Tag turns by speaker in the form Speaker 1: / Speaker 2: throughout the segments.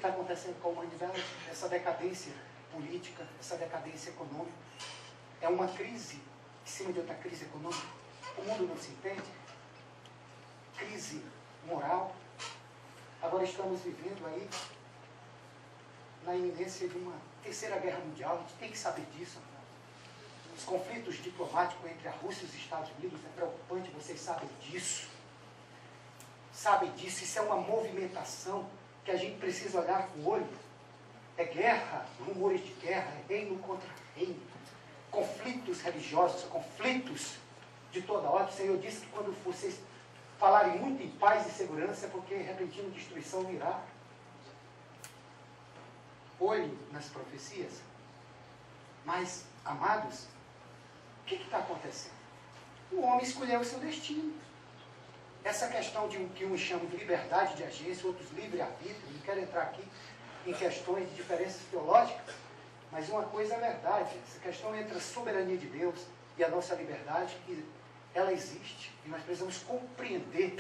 Speaker 1: está acontecendo com a humanidade, essa decadência política, essa decadência econômica. É uma crise em cima de outra crise econômica. O mundo não se entende. Crise moral. Agora estamos vivendo aí na iminência de uma terceira guerra mundial. A gente tem que saber disso. Os conflitos diplomáticos entre a Rússia e os Estados Unidos é preocupante, vocês sabem disso. Sabem disso, isso é uma movimentação que a gente precisa olhar com o olho. É guerra, rumores de guerra, é reino contra reino. Conflitos religiosos, conflitos de toda ordem. O Senhor disse que quando vocês falarem muito em paz e segurança, é porque repentina destruição virá. Olhe nas profecias. Mas, amados, o que está acontecendo? O homem escolheu o seu destino. Essa questão de que uns chamam de liberdade de agência, outros livre-arbítrio, não quero entrar aqui em questões de diferenças teológicas, mas uma coisa é verdade, essa questão entre a soberania de Deus e a nossa liberdade, que ela existe, e nós precisamos compreender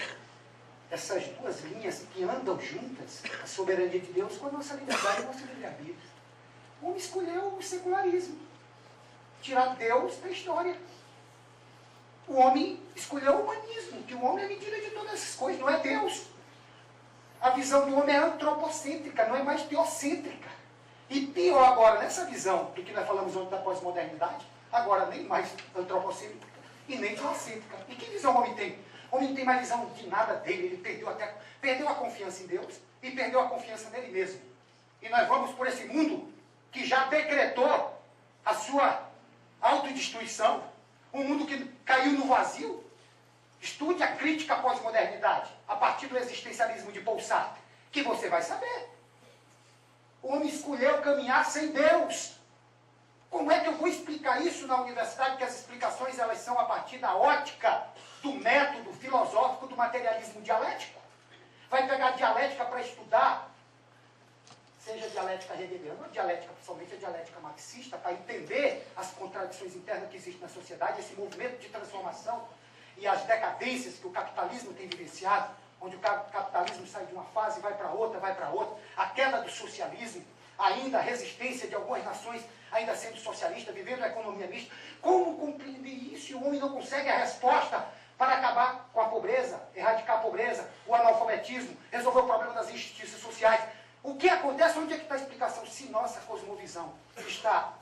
Speaker 1: essas duas linhas que andam juntas, a soberania de Deus com a nossa liberdade e o nosso livre-arbítrio. O homem escolheu o secularismo, tirar Deus da história. O homem escolheu o humanismo, que o homem é a medida de todas essas coisas, não é Deus. A visão do homem é antropocêntrica, não é mais teocêntrica. E pior agora, nessa visão do que nós falamos ontem da pós-modernidade, agora nem mais antropocêntrica e nem teocêntrica. E que visão o homem tem? O homem não tem mais visão de nada dele, ele perdeu a confiança em Deus e perdeu a confiança nele mesmo. E nós vamos por esse mundo que já decretou a sua autodestruição, um mundo que caiu no vazio. Estude a crítica à pós-modernidade, a partir do existencialismo de Paul Sartre, que você vai saber. O homem escolheu caminhar sem Deus. Como é que eu vou explicar isso na universidade? Que as explicações elas são a partir da ótica do método filosófico do materialismo dialético. Vai pegar dialética para estudar, seja dialética hegeliana ou dialética, principalmente a dialética marxista, para entender as contradições internas que existem na sociedade, esse movimento de transformação e as decadências que o capitalismo tem vivenciado, onde o capitalismo sai de uma fase e vai para outra, a queda do socialismo, ainda a resistência de algumas nações ainda sendo socialista, vivendo a economia mista. Como compreender isso? E o homem não consegue a resposta para acabar com a pobreza, erradicar a pobreza, o analfabetismo, resolver o problema das injustiças sociais. O que acontece? Onde é que está a explicação? Se nossa cosmovisão está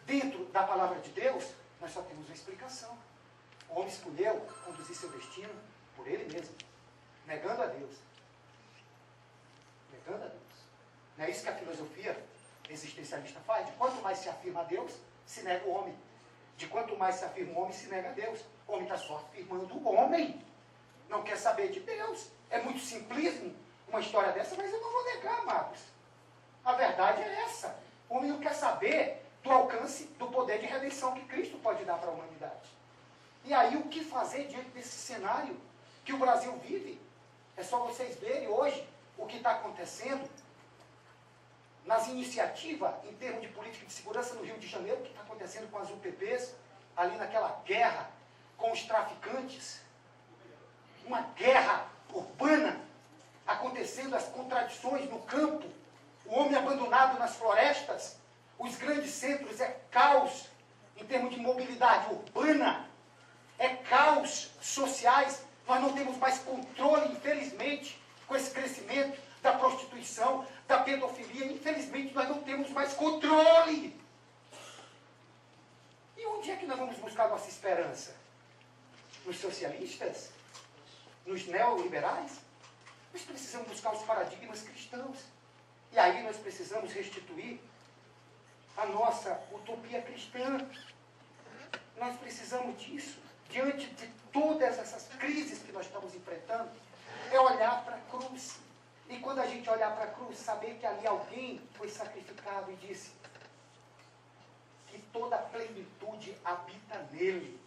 Speaker 1: dentro da palavra de Deus, nós só temos uma explicação. O homem escolheu conduzir seu destino por ele mesmo, negando a Deus. Negando a Deus. Não é isso que a filosofia existencialista faz? De quanto mais se afirma a Deus, se nega o homem. De quanto mais se afirma o homem, se nega a Deus. O homem está só afirmando o homem. Não quer saber de Deus. É muito simplismo uma história dessa, mas eu não vou negar, amados. A verdade é essa. O homem não quer saber do alcance do poder de redenção que Cristo pode dar para a humanidade. E aí, o que fazer diante desse cenário que o Brasil vive? É só vocês verem hoje o que está acontecendo nas iniciativas em termos de política de segurança no Rio de Janeiro, o que está acontecendo com as UPPs, ali naquela guerra com os traficantes. Uma guerra urbana acontecendo, as contradições no campo, o homem abandonado nas florestas, os grandes centros, é caos em termos de mobilidade urbana, é caos sociais. Nós não temos mais controle, infelizmente, com esse crescimento da prostituição, da pedofilia. Infelizmente, nós não temos mais controle. E onde é que nós vamos buscar nossa esperança? Nos socialistas? Nos neoliberais? Nós precisamos buscar os paradigmas cristãos. E aí nós precisamos restituir a nossa utopia cristã. Nós precisamos disso. Diante de todas essas crises que nós estamos enfrentando, é olhar para a cruz. E quando a gente olhar para a cruz, saber que ali alguém foi sacrificado e disse que toda a plenitude habita nele.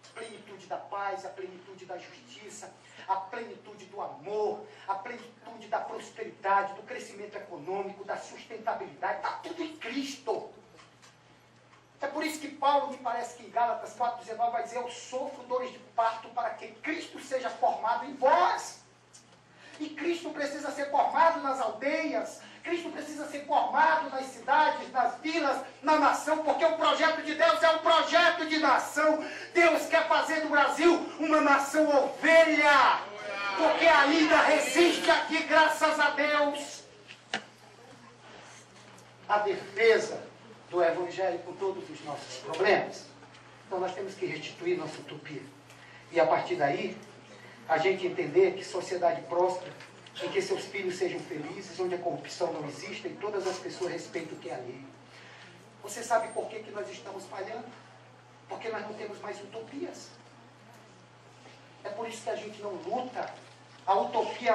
Speaker 1: A plenitude da paz, a plenitude da justiça, a plenitude do amor, a plenitude da prosperidade, do crescimento econômico, da sustentabilidade. Está tudo em Cristo. É por isso que Paulo, me parece que em Gálatas 4,19 vai dizer: eu sofro dores de parto para que Cristo seja formado em vós. E Cristo precisa ser formado nas aldeias, Cristo precisa ser formado nas cidades, nas vilas, na nação, porque o projeto de Deus é um projeto de nação. Deus quer fazer do Brasil uma nação ovelha, porque ainda resiste aqui, graças a Deus, a defesa do Evangelho com todos os nossos problemas. Então nós temos que restituir nossa utopia. E a partir daí, a gente entender que sociedade próspera, em que seus filhos sejam felizes, onde a corrupção não exista e todas as pessoas respeitem o que é alheio. Você sabe por que nós estamos falhando? Porque nós não temos mais utopias. É por isso que a gente não luta. A utopia,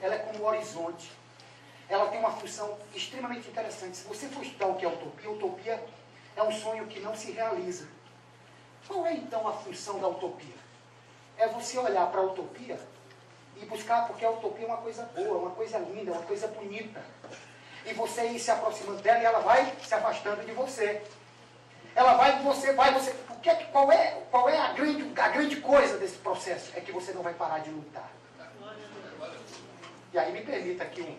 Speaker 1: ela é como o horizonte. Ela tem uma função extremamente interessante. Se você for estudar o que é utopia é um sonho que não se realiza. Qual é então a função da utopia? É você olhar para a utopia e buscar, porque a utopia é uma coisa boa, uma coisa linda, uma coisa bonita. E você ir se aproximando dela e ela vai se afastando de você. Ela vai, você. Qual é a grande coisa desse processo? É que você não vai parar de lutar. E aí me permita aqui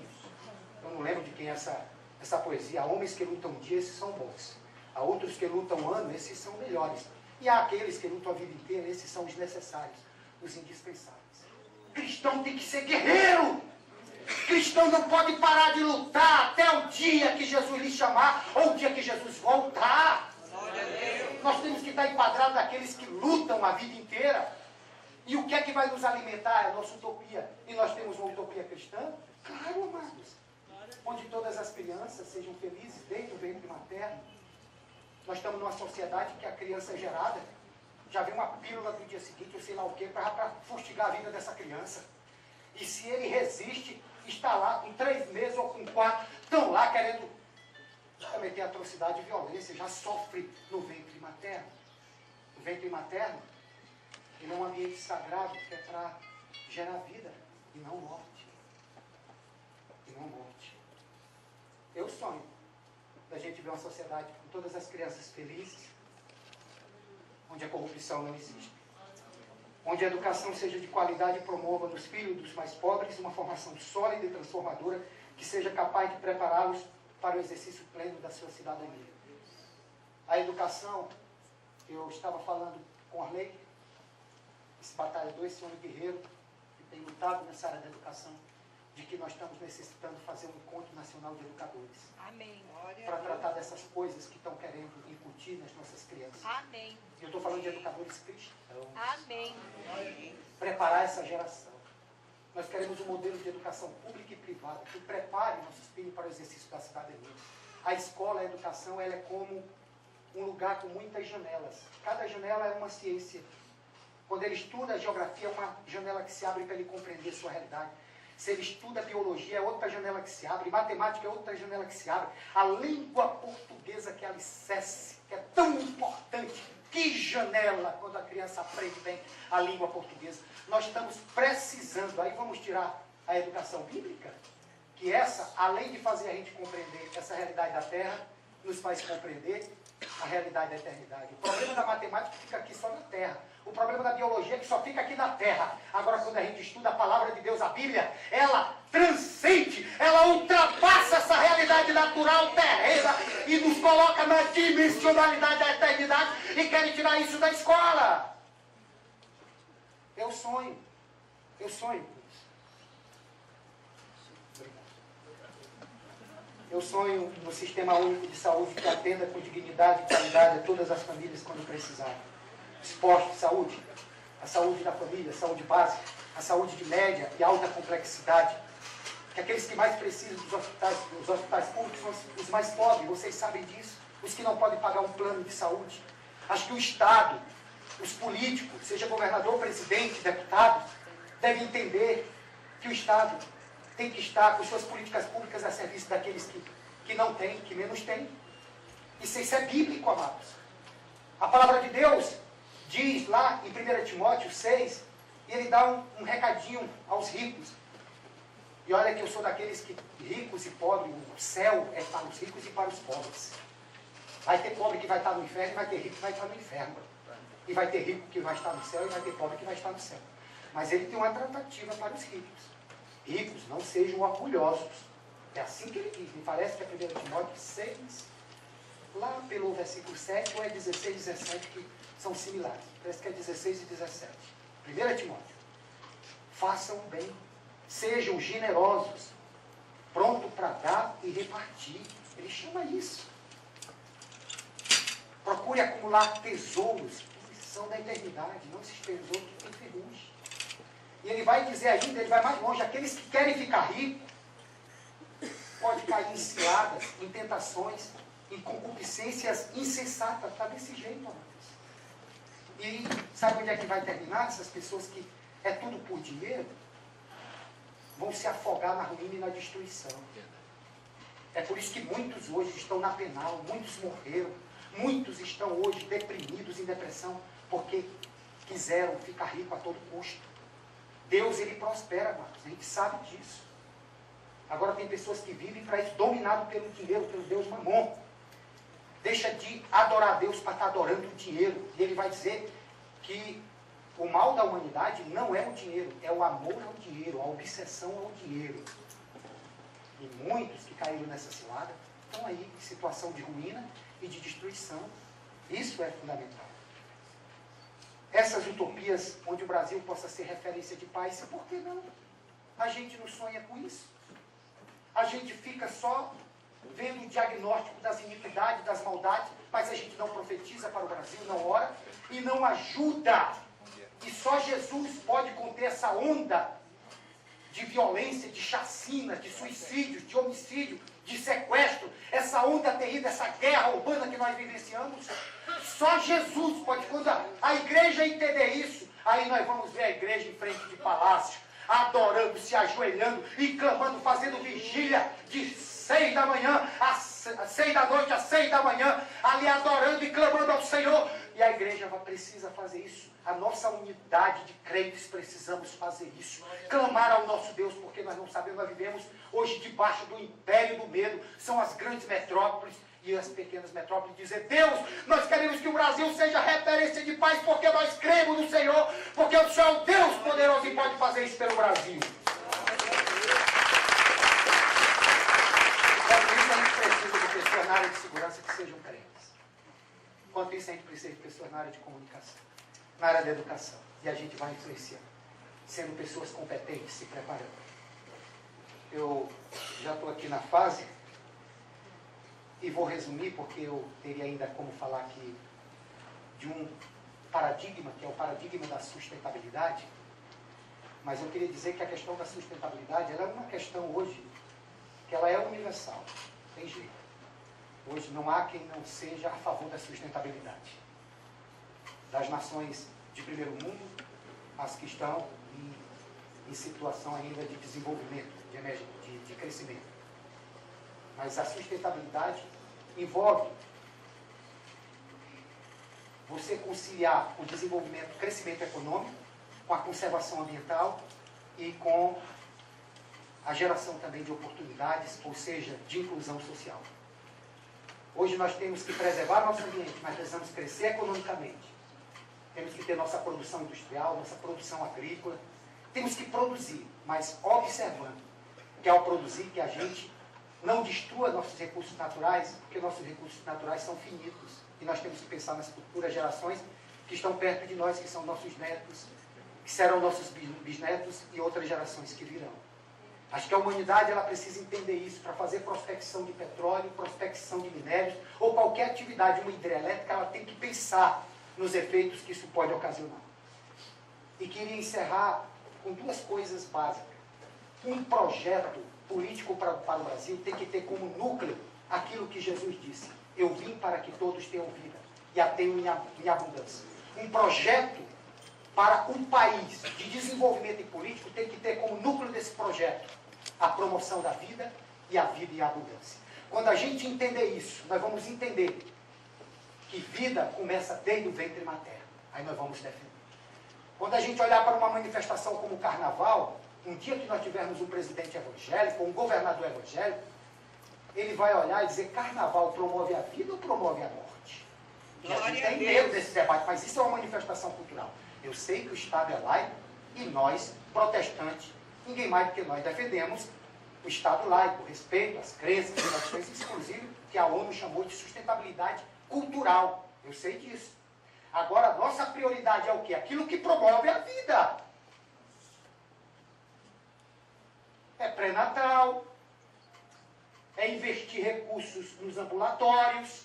Speaker 1: eu não lembro de quem é essa poesia. Há homens que lutam um dia, esses são bons. Há outros que lutam um ano, esses são melhores. E há aqueles que lutam a vida inteira, esses são os necessários, os indispensáveis. Cristão tem que ser guerreiro. Cristão não pode parar de lutar até o dia que Jesus lhe chamar ou o dia que Jesus voltar. Nós temos que estar enquadrados daqueles que lutam a vida inteira. E o que é que vai nos alimentar? É a nossa utopia. E nós temos uma utopia cristã? Claro, amados. Onde todas as crianças sejam felizes desde o ventre materno. Nós estamos numa sociedade que a criança é gerada, já vem uma pílula do dia seguinte, ou sei lá o quê, para fustigar a vida dessa criança. E se ele resiste, está lá com 3 meses ou com 4, estão lá querendo cometer atrocidade e violência, já sofre no ventre materno. O ventre materno, ele é um ambiente sagrado que é para gerar vida e não morte. E não morte. Eu sonho da gente ver uma sociedade com todas as crianças felizes, onde a corrupção não existe, onde a educação seja de qualidade e promova nos filhos dos mais pobres uma formação sólida e transformadora que seja capaz de prepará-los para o exercício pleno da sua cidadania. A educação, eu estava falando com Arley, esse batalhador, esse homem guerreiro que tem lutado nessa área da educação, de que nós estamos necessitando fazer um encontro nacional de educadores.
Speaker 2: Amém.
Speaker 1: Para tratar dessas coisas que estão querendo incutir nas nossas crianças.
Speaker 2: Amém.
Speaker 1: E eu estou falando de educadores cristãos.
Speaker 2: Amém.
Speaker 1: Preparar essa geração. Nós queremos um modelo de educação pública e privada que prepare nossos filhos para o exercício da cidadania. A escola, a educação, ela é como um lugar com muitas janelas. Cada janela é uma ciência. Quando ele estuda a geografia, é uma janela que se abre para ele compreender sua realidade. Se ele estuda biologia, é outra janela que se abre. Matemática é outra janela que se abre. A língua portuguesa, que é alicerce, que é tão importante. Que janela quando a criança aprende bem a língua portuguesa. Nós estamos precisando, aí vamos tirar a educação bíblica, que essa, além de fazer a gente compreender essa realidade da terra, nos faz compreender a realidade da eternidade. O problema da matemática fica aqui só na terra. O problema da biologia é que só fica aqui na terra. Agora, quando a gente estuda a palavra de Deus, a Bíblia, ela transcende, ela ultrapassa essa realidade natural terrena e nos coloca na dimensionalidade da eternidade e querem tirar isso da escola. Eu sonho com isso. Eu sonho no sistema único de saúde que atenda com dignidade e qualidade a todas as famílias quando precisarem. Esporte, saúde, a saúde da família, a saúde básica, a saúde de média e alta complexidade. Que aqueles que mais precisam dos hospitais públicos são os mais pobres, vocês sabem disso, os que não podem pagar um plano de saúde. Acho que o Estado, os políticos, seja governador, presidente, deputado, devem entender que o Estado tem que estar com suas políticas públicas a serviço daqueles que não têm, que menos têm. Isso é bíblico, amados. A palavra de Deus diz lá em 1 Timóteo 6, e ele dá um recadinho aos ricos. E olha que eu sou daqueles que, ricos e pobres, o céu é para os ricos e para os pobres. Vai ter pobre que vai estar no inferno e vai ter rico que vai estar no inferno. E vai ter rico que vai estar no céu e vai ter pobre que vai estar no céu. Mas ele tem uma tratativa para os ricos. Ricos, não sejam orgulhosos. É assim que ele diz. Me parece que é 1 Timóteo 6, lá pelo versículo 7, ou é 16 e 17, que são similares. Parece que é 16 e 17. 1 Timóteo. Façam o bem. Sejam generosos. Pronto para dar e repartir. Ele chama isso. Procure acumular tesouros que são da eternidade, não esses tesouros que têm ferrugem. E ele vai dizer ainda, ele vai mais longe, aqueles que querem ficar ricos, pode cair em ciladas, em tentações, em concupiscências insensatas. Está desse jeito, amados. E sabe onde é que vai terminar? Essas pessoas que é tudo por dinheiro, vão se afogar na ruína e na destruição. É por isso que muitos hoje estão na penal, muitos morreram, muitos estão hoje deprimidos, em depressão, porque quiseram ficar rico a todo custo. Deus, ele prospera, amados, a gente sabe disso. Agora tem pessoas que vivem para isso, dominado pelo dinheiro, pelo Deus Mamon. Deixa de adorar Deus para estar adorando o dinheiro. E ele vai dizer que o mal da humanidade não é o dinheiro, é o amor ao dinheiro, a obsessão ao dinheiro. E muitos que caíram nessa cilada estão aí em situação de ruína e de destruição. Isso é fundamental. Essas utopias onde o Brasil possa ser referência de paz, por que não? A gente não sonha com isso. A gente fica só vendo o diagnóstico das iniquidades, das maldades, mas a gente não profetiza para o Brasil, não ora e não ajuda. E só Jesus pode conter essa onda de violência, de chacina, de suicídio, de homicídio, de sequestro, essa onda terrível, essa guerra urbana que nós vivenciamos. Só Jesus pode. Quando a igreja entender isso, aí nós vamos ver a igreja em frente de palácio, adorando, se ajoelhando e clamando, fazendo vigília de 6 da manhã, às 6 da noite, às 6 da manhã, ali adorando e clamando ao Senhor. E a igreja precisa fazer isso. A nossa unidade de crentes precisamos fazer isso. Clamar ao nosso Deus, porque nós não sabemos, nós vivemos hoje debaixo do império do medo. São as grandes metrópoles e as pequenas metrópoles. Dizer, Deus, nós queremos que o Brasil seja referência de paz, porque nós cremos no Senhor, porque o Senhor é o Deus poderoso e pode fazer isso pelo Brasil. Enquanto isso, a gente precisa de pessoas na área de segurança que sejam crentes. Enquanto isso, a gente precisa de pessoas na área de comunicação, na área da educação. E a gente vai influenciando, sendo pessoas competentes, se preparando. Eu já estou aqui na fase, e vou resumir, porque eu teria ainda como falar aqui de um paradigma, que é o paradigma da sustentabilidade. Mas eu queria dizer que a questão da sustentabilidade, ela é uma questão hoje, que ela é universal. Tem jeito. Hoje não há quem não seja a favor da sustentabilidade. Das nações de primeiro mundo, as que estão em situação ainda de desenvolvimento, de crescimento. Mas a sustentabilidade envolve você conciliar o desenvolvimento, o crescimento econômico, com a conservação ambiental e com a geração também de oportunidades, ou seja, de inclusão social. Hoje nós temos que preservar nosso ambiente, mas precisamos crescer economicamente. Temos que ter nossa produção industrial, nossa produção agrícola. Temos que produzir, mas observando que ao produzir que a gente não destrua nossos recursos naturais, porque nossos recursos naturais são finitos. E nós temos que pensar nas futuras gerações que estão perto de nós, que são nossos netos, que serão nossos bisnetos e outras gerações que virão. Acho que a humanidade ela precisa entender isso para fazer prospecção de petróleo, prospecção de minérios, ou qualquer atividade, uma hidrelétrica, ela tem que pensar nos efeitos que isso pode ocasionar. E queria encerrar com duas coisas básicas. Um projeto político para o Brasil tem que ter como núcleo aquilo que Jesus disse: eu vim para que todos tenham vida e a tenham em abundância. Um projeto para um país de desenvolvimento e político tem que ter como núcleo desse projeto a promoção da vida e a vida em abundância. Quando a gente entender isso, nós vamos entender que vida começa desde o ventre materno. Aí nós vamos defender. Quando a gente olhar para uma manifestação como o Carnaval, um dia que nós tivermos um presidente evangélico, ou um governador evangélico, ele vai olhar e dizer: Carnaval promove a vida ou promove a morte? E a gente tem medo desse debate, mas isso é uma manifestação cultural. Eu sei que o Estado é laico e nós, protestantes, ninguém mais do que nós defendemos o Estado laico, o respeito às crenças, às tradições, inclusive que a ONU chamou de sustentabilidade cultural. Eu sei disso. Agora, nossa prioridade é o quê? Aquilo que promove a vida. É pré-natal, é investir recursos nos ambulatórios,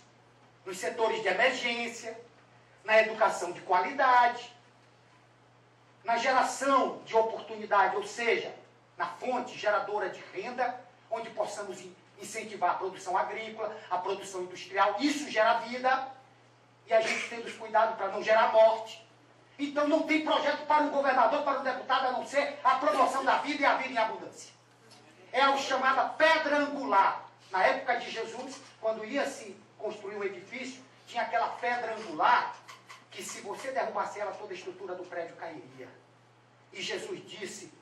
Speaker 1: nos setores de emergência, na educação de qualidade, na geração de oportunidade, ou seja, na fonte geradora de renda, onde possamos incentivar a produção agrícola, a produção industrial. Isso gera vida, e a gente tendo cuidado para não gerar morte. Então não tem projeto para um governador, para um deputado, a não ser a promoção da vida e a vida em abundância. É a chamada pedra angular. Na época de Jesus, quando ia se construir um edifício, tinha aquela pedra angular que se você derrubasse ela, toda a estrutura do prédio cairia. E Jesus disse,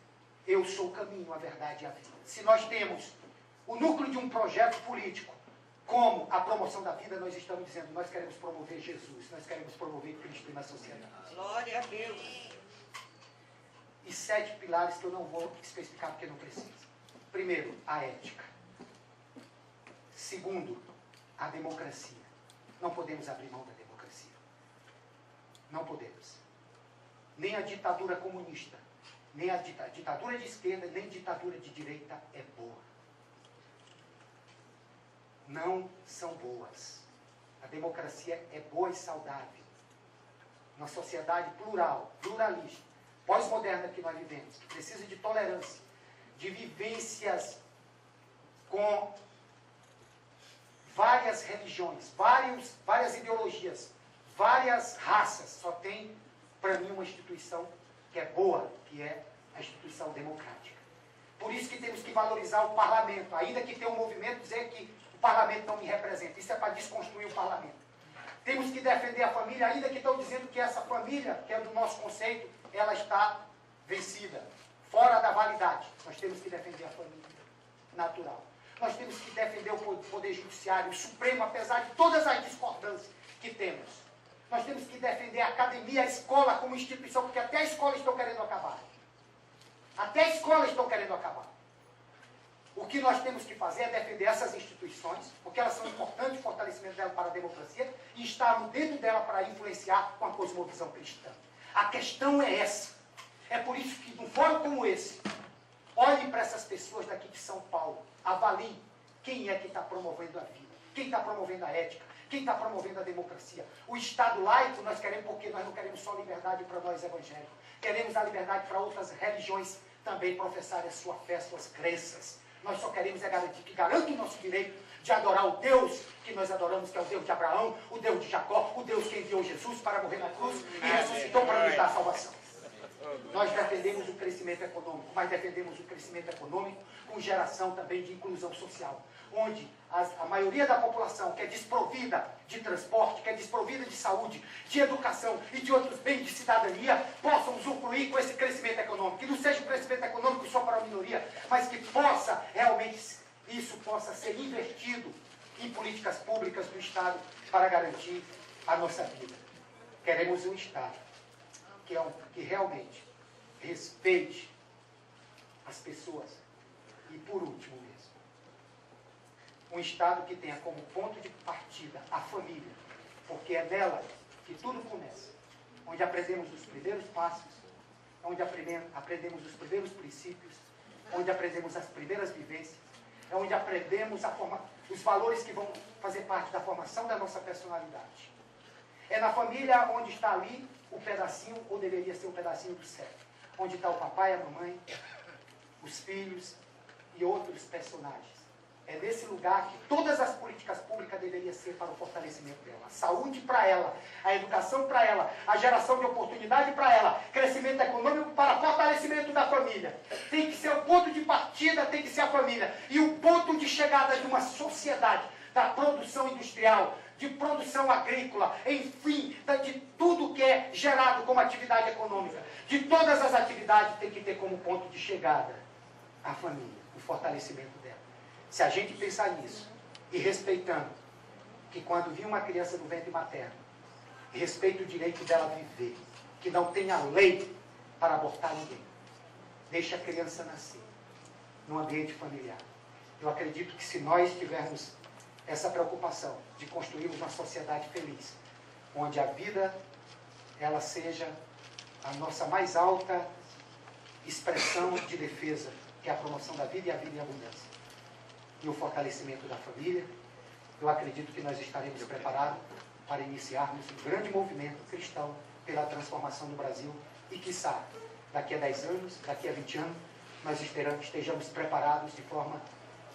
Speaker 1: eu sou o caminho, a verdade e a vida. Se nós temos o núcleo de um projeto político, como a promoção da vida, nós estamos dizendo, nós queremos promover Jesus, nós queremos promover Cristo na sociedade.
Speaker 2: Glória a Deus.
Speaker 1: E 7 pilares que eu não vou especificar porque não precisa. Primeiro, a ética. Segundo, a democracia. Não podemos abrir mão da democracia. Não podemos. Nem a ditadura comunista, nem a ditadura de esquerda, nem ditadura de direita é boa. Não são boas. A democracia é boa e saudável. Uma sociedade plural, pluralista, pós-moderna que nós vivemos, que precisa de tolerância, de vivências com várias religiões, várias ideologias, várias raças. Só tem, para mim, uma instituição que é boa, que é a instituição democrática. Por isso que temos que valorizar o parlamento, ainda que tenha um movimento dizer que o parlamento não me representa. Isso é para desconstruir o parlamento. Temos que defender a família, ainda que estão dizendo que essa família, que é do nosso conceito, ela está vencida, fora da validade. Nós temos que defender a família natural. Nós temos que defender o Poder Judiciário, o Supremo, apesar de todas as discordâncias que temos. Nós temos que defender a academia, a escola como instituição, porque até a escola estão querendo acabar. Até a escola estão querendo acabar. O que nós temos que fazer é defender essas instituições, porque elas são importantes, o fortalecimento dela para a democracia, e estarmos dentro dela para influenciar com a cosmovisão cristã. A questão é essa. É por isso que, num fórum como esse, olhem para essas pessoas daqui de São Paulo, avaliem quem é que está promovendo a vida, quem está promovendo a ética, quem está promovendo a democracia. O Estado laico nós queremos porque nós não queremos só liberdade para nós evangélicos. Queremos a liberdade para outras religiões também professarem a sua fé, suas crenças. Nós só queremos é garantir que garanta o nosso direito de adorar o Deus que nós adoramos, que é o Deus de Abraão, o Deus de Jacó, o Deus que enviou Jesus para morrer na cruz e ressuscitou para nos dar salvação. Nós defendemos o crescimento econômico, mas defendemos o crescimento econômico com geração também de inclusão social, onde a maioria da população que é desprovida de transporte, que é desprovida de saúde, de educação e de outros bens de cidadania, possam usufruir com esse crescimento econômico. Que não seja um crescimento econômico só para a minoria, mas que possa realmente, isso possa ser investido em políticas públicas do Estado para garantir a nossa vida. Queremos um Estado que realmente respeite as pessoas. E por último mesmo, um Estado que tenha como ponto de partida a família, porque é nela que tudo começa, onde aprendemos os primeiros passos, onde aprendemos os primeiros princípios, onde aprendemos as primeiras vivências, é onde aprendemos os valores que vão fazer parte da formação da nossa personalidade. É na família onde está ali o pedacinho, ou deveria ser um pedacinho do céu, onde está o papai, a mamãe, os filhos e outros personagens. É nesse lugar que todas as políticas públicas deveriam ser para o fortalecimento dela. A saúde para ela, a educação para ela, a geração de oportunidade para ela, crescimento econômico para fortalecimento da família. Tem que ser o ponto de partida, tem que ser a família. E o ponto de chegada de uma sociedade, da produção industrial, de produção agrícola, enfim, de tudo que é gerado como atividade econômica. De todas as atividades tem que ter como ponto de chegada a família, o fortalecimento dela. Se a gente pensar nisso, e respeitando que quando vir uma criança no ventre materno, respeite o direito dela viver, que não tenha lei para abortar ninguém. Deixe a criança nascer. no ambiente familiar. Eu acredito que se nós tivermos essa preocupação de construirmos uma sociedade feliz, onde a vida ela seja a nossa mais alta expressão de defesa, que é a promoção da vida e a vida em abundância, e o fortalecimento da família, eu acredito que nós estaremos preparados para iniciarmos um grande movimento cristão pela transformação do Brasil e, quiçá, daqui a 10 anos, daqui a 20 anos, nós estejamos preparados de forma,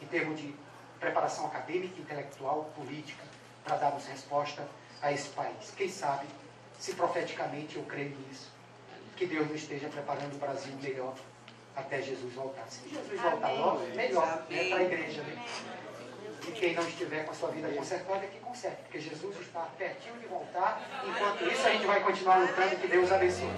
Speaker 1: em termos de preparação acadêmica, intelectual, política, para darmos resposta a esse país. Quem sabe, se profeticamente eu creio nisso, que Deus nos esteja preparando o Brasil melhor até Jesus voltar. Se Jesus voltar logo, melhor, né, para a igreja. Né? E quem não estiver com a sua vida consertada, que conserte, porque Jesus está pertinho de voltar. Enquanto isso, a gente vai continuar lutando. Que Deus abençoe.